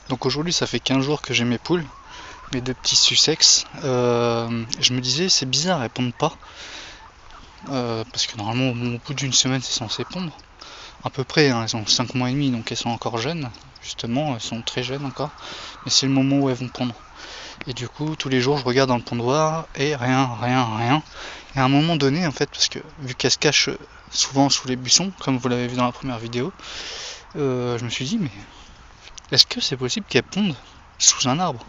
Donc aujourd'hui ça fait 15 jours que j'ai mes poules, mes deux petits Sussex. Je me disais c'est bizarre, elles pondent pas. Parce que normalement au bout d'une semaine c'est censé pondre. À peu près, hein, elles ont 5 mois et demi donc elles sont encore jeunes. Justement, elles sont très jeunes encore. Mais c'est le moment où elles vont pondre. Et du coup tous les jours je regarde dans le pondoir et rien. Et à un moment donné en fait, parce que vu qu'elles se cachent souvent sous les buissons, comme vous l'avez vu dans la première vidéo, je me suis dit mais est-ce que c'est possible qu'elles pondent sous un arbre?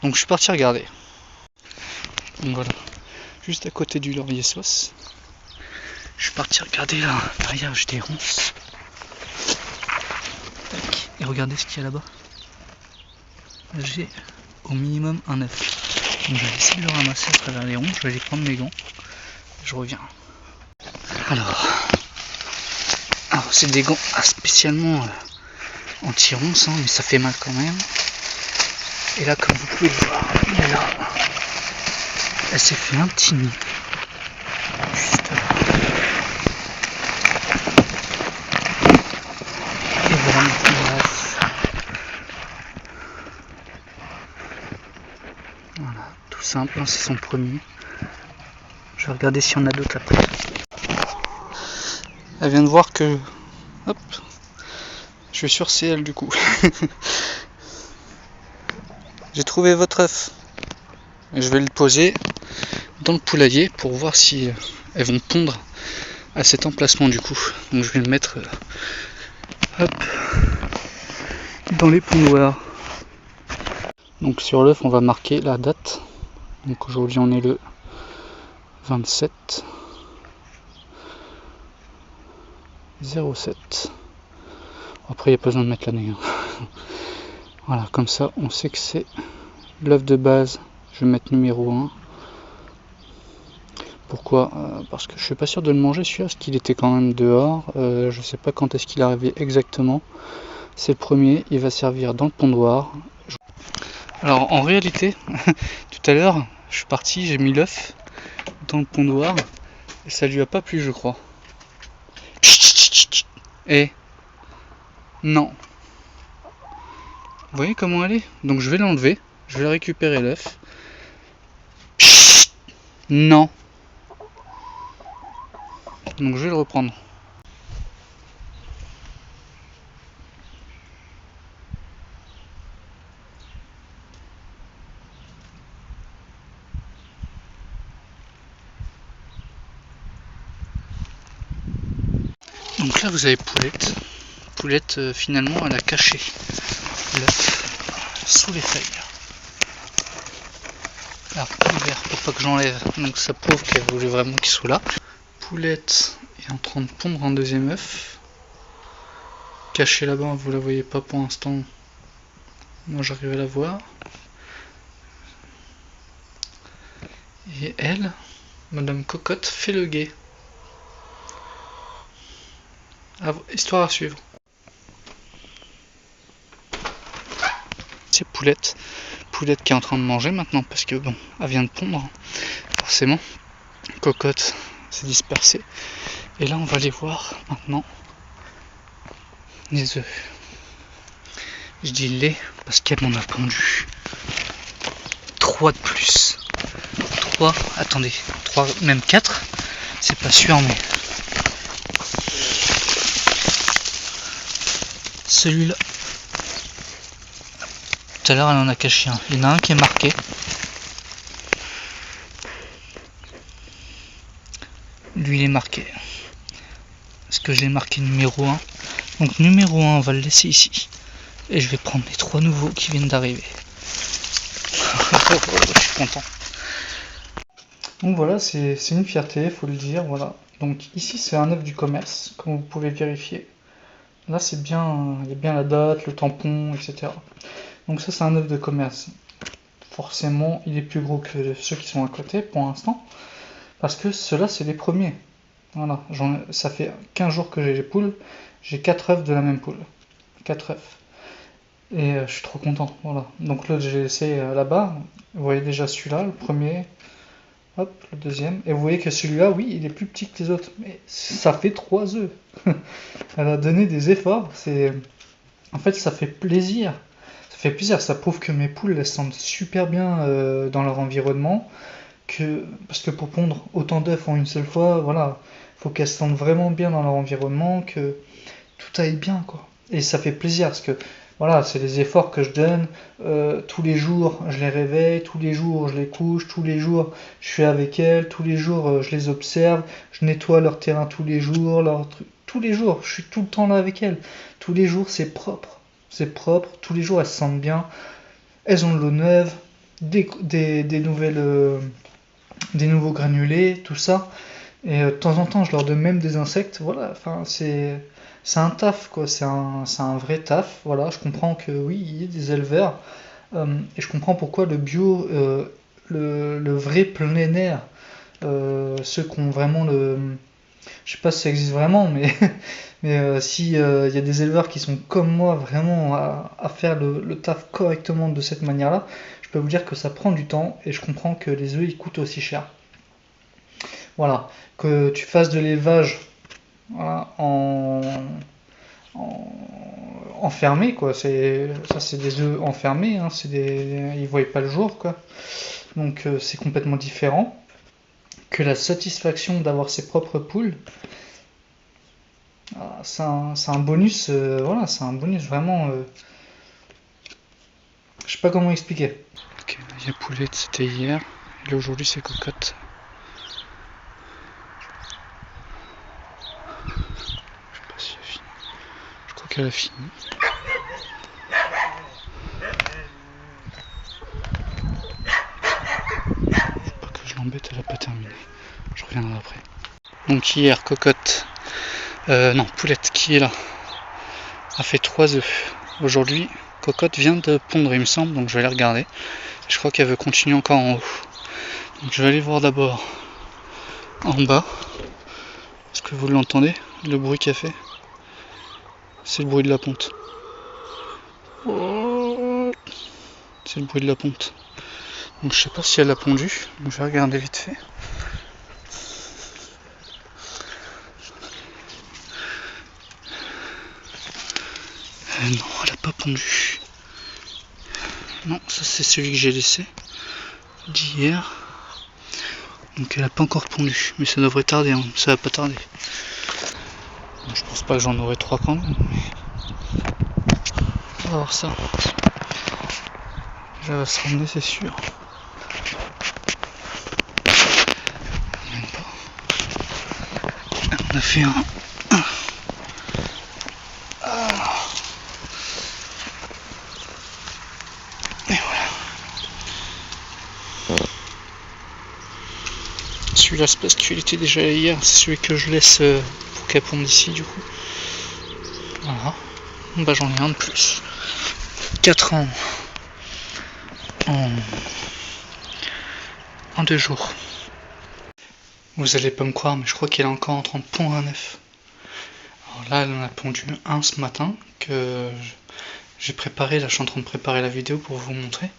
Donc je suis parti regarder. Donc voilà, juste à côté du laurier sauce. Je suis parti regarder là, derrière j'ai des ronces. Tac. Et regardez ce qu'il y a là-bas. J'ai au minimum un œuf. Donc je vais essayer de le ramasser à travers les ronces, je vais aller prendre mes gants. Je reviens. Alors c'est des gants spécialement anti-ronces, hein, mais ça fait mal quand même. Et là comme vous pouvez le voir, il est là. Elle s'est fait un petit nid. Juste là. Et voilà mon place. Voilà, tout simple, hein, c'est son premier. Je vais regarder s'il y en a d'autres après. Elle vient de voir que... Hop. Je suis sur CL du coup. J'ai trouvé votre œuf. Je vais le poser dans le poulailler pour voir si elles vont pondre à cet emplacement du coup. Donc je vais le mettre hop, dans les pondoirs. Donc sur l'œuf on va marquer la date. Donc aujourd'hui on est le 27 07. Après il n'y a pas besoin de mettre l'année. Hein. Voilà, comme ça on sait que c'est l'œuf de base. Je vais mettre numéro 1. Pourquoi parce que je suis pas sûr de le manger celui-là, parce qu'il était quand même dehors. Je sais pas quand est-ce qu'il est arrivé exactement. C'est le premier, il va servir dans le pondoir. Alors en réalité, tout à l'heure, je suis parti, j'ai mis l'œuf dans le pondoir et ça lui a pas plu, je crois. Et non. Vous voyez comment elle est? Donc je vais l'enlever, je vais récupérer l'œuf. Non. Donc je vais le reprendre. Donc là vous avez Poulette. Poulette finalement elle a caché l'œuf sous les feuilles. Alors ouvert pour pas que j'enlève, donc ça prouve qu'elle voulait vraiment qu'il soit là. Poulette est en train de pondre un deuxième œuf. Caché là-bas, vous la voyez pas pour l'instant. Moi j'arrive à la voir. Et elle, Madame Cocotte, fait le guet. Histoire à suivre. C'est Poulette. Poulette qui est en train de manger maintenant parce que bon, elle vient de pondre. Forcément. Cocotte s'est dispersée. Et là on va aller voir maintenant les œufs. Je dis les parce qu'elle m'en a pondu 3 de plus. 3, attendez, 3, même 4, c'est pas sûr, mais celui-là, tout à l'heure elle en a caché un. Il y en a un qui est marqué. Lui il est marqué. Parce que j'ai marqué numéro 1. Donc numéro 1 on va le laisser ici. Et je vais prendre les 3 nouveaux qui viennent d'arriver. Je suis content. Donc voilà, c'est une fierté, faut le dire. Voilà. Donc ici c'est un œuf du commerce, comme vous pouvez vérifier. Là c'est bien, il y a bien la date, le tampon, etc. Donc ça c'est un œuf de commerce. Forcément il est plus gros que ceux qui sont à côté pour l'instant. Parce que ceux-là c'est les premiers. Voilà, ça fait 15 jours que j'ai les poules. J'ai 4 œufs de la même poule. 4 œufs. Et je suis trop content. Voilà. Donc l'autre j'ai laissé là-bas. Vous voyez déjà celui-là, le premier. Hop, le deuxième. Et vous voyez que celui-là, oui, il est plus petit que les autres. Mais ça fait 3 œufs. Elle a donné des efforts. En fait, ça fait plaisir. Ça fait plaisir, ça prouve que mes poules elles se sentent super bien dans leur environnement, parce que pour pondre autant d'œufs en une seule fois, voilà, faut qu'elles se sentent vraiment bien dans leur environnement, que tout aille bien, quoi. Et ça fait plaisir, parce que voilà, c'est les efforts que je donne, tous les jours je les réveille, tous les jours je les couche, tous les jours je suis avec elles, tous les jours je les observe, je nettoie leur terrain tous les jours, tous les jours, je suis tout le temps là avec elles, tous les jours c'est propre, tous les jours elles se sentent bien, elles ont de l'eau neuve, des nouveaux granulés, tout ça. Et de temps en temps, je leur donne même des insectes. Voilà, enfin, c'est un taf, quoi. C'est un vrai taf. Voilà, je comprends que oui, il y a des éleveurs. Et je comprends pourquoi le bio, le vrai plein air, ceux qui ont vraiment le. Je sais pas si ça existe vraiment, mais, mais si il y a des éleveurs qui sont comme moi, vraiment à faire le taf correctement de cette manière-là, je peux vous dire que ça prend du temps et je comprends que les œufs ils coûtent aussi cher. Voilà, que tu fasses de l'élevage, voilà, en- enfermé, quoi. C'est des œufs enfermés, hein, ils voient pas le jour, quoi. Donc c'est complètement différent. Que la satisfaction d'avoir ses propres poules, c'est un bonus, voilà, c'est un bonus vraiment. Je sais pas comment expliquer. Ok, il y a Poulette, c'était hier, et aujourd'hui c'est Cocotte. Je sais pas si elle a fini. Je crois qu'elle a fini. Faut pas que je l'embête, elle a pas terminé. Je reviendrai après. Donc hier, Cocotte, non, Poulette qui est là, a fait 3 œufs. Aujourd'hui, Cocotte vient de pondre, il me semble, donc je vais aller regarder. Je crois qu'elle veut continuer encore en haut. Donc je vais aller voir d'abord en bas. Est-ce que vous l'entendez, le bruit qu'elle fait? C'est le bruit de la ponte. C'est le bruit de la ponte. Donc je sais pas si elle a pondu, donc je vais regarder vite fait. Non, elle a pas pondu. Non, ça c'est celui que j'ai laissé d'hier. Donc elle a pas encore pondu, mais ça devrait tarder, hein. Ça va pas tarder. Donc, je pense pas que j'en aurai 3 quand même. On va voir ça. Ça va se ramener, c'est sûr. Même pas. On a fait un. Et voilà. Celui-là, c'est parce qu'il était déjà hier. C'est celui que je laisse pour qu'elle ponde ici, du coup. Voilà. Bah, j'en ai un de plus. 4 ans. En 2 jours. Vous allez pas me croire, mais je crois qu'elle est encore en train de pondre un œuf. Alors là, elle en a pondu un ce matin que j'ai préparé. Là, je suis en train de préparer la vidéo pour vous montrer.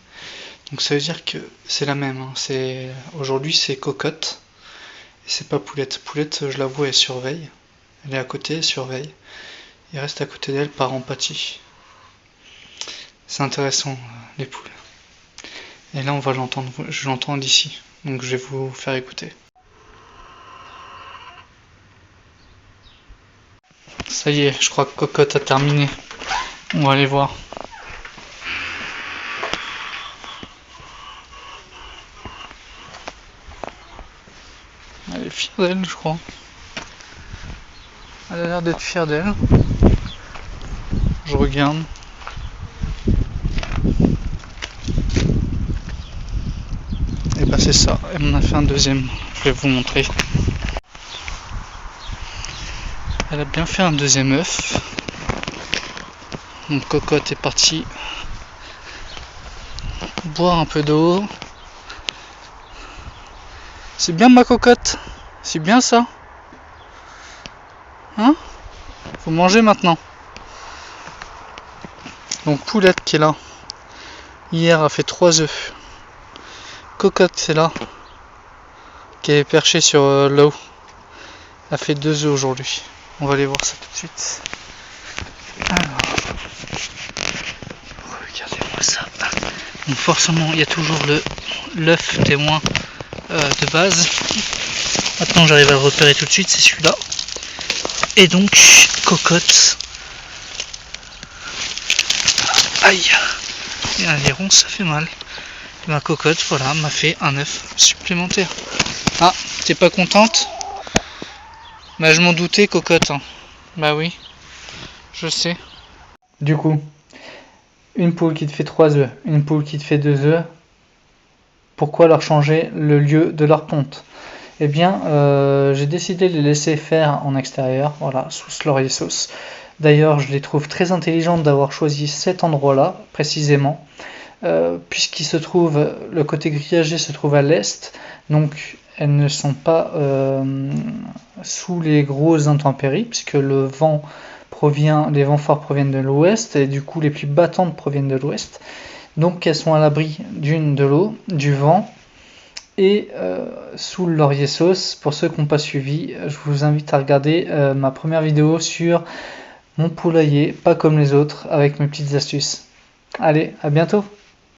Donc ça veut dire que c'est la même. Hein. Aujourd'hui, c'est Cocotte. Et c'est pas Poulette. Poulette, je l'avoue, elle surveille. Elle est à côté, elle surveille. Il reste à côté d'elle par empathie. C'est intéressant, les poules. Et là, on va l'entendre. Je l'entends d'ici. Donc je vais vous faire écouter. Ça y est, je crois que Cocotte a terminé. On va aller voir. Elle est fière d'elle, je crois. Elle a l'air d'être fière d'elle. Je regarde. Et bah c'est ça. Elle m'en a fait un deuxième. Je vais vous montrer. Elle a bien fait un deuxième œuf. Donc Cocotte est partie boire un peu d'eau. C'est bien ma Cocotte? C'est bien ça? Hein? Faut manger maintenant. Donc Poulette qui est là. Hier a fait 3 œufs. Cocotte c'est là. Qui est perché sur l'eau. A fait 2 œufs aujourd'hui. On va aller voir ça tout de suite. Alors. Regardez-moi ça. Donc forcément, il y a toujours l'œuf témoin de base. Maintenant, j'arrive à le repérer tout de suite, c'est celui-là. Et donc, cocotte. Aïe! Et un liron, ça fait mal. Ma cocotte, voilà, m'a fait un œuf supplémentaire. Ah, t'es pas contente? Bah, je m'en doutais, cocotte. Bah oui, je sais. Du coup, une poule qui te fait 3 œufs, une poule qui te fait 2 œufs, pourquoi leur changer le lieu de leur ponte? Eh bien, j'ai décidé de les laisser faire en extérieur, voilà, sous ce laurier sauce. D'ailleurs, je les trouve très intelligentes d'avoir choisi cet endroit-là, précisément, puisqu'il se trouve, le côté grillagé se trouve à l'est, donc elles ne sont pas sous les grosses intempéries, puisque les vents forts proviennent de l'ouest, et du coup les pluies battantes proviennent de l'ouest. Donc elles sont à l'abri de l'eau, du vent, et sous le laurier sauce. Pour ceux qui n'ont pas suivi, je vous invite à regarder ma première vidéo sur mon poulailler, pas comme les autres, avec mes petites astuces. Allez, à bientôt!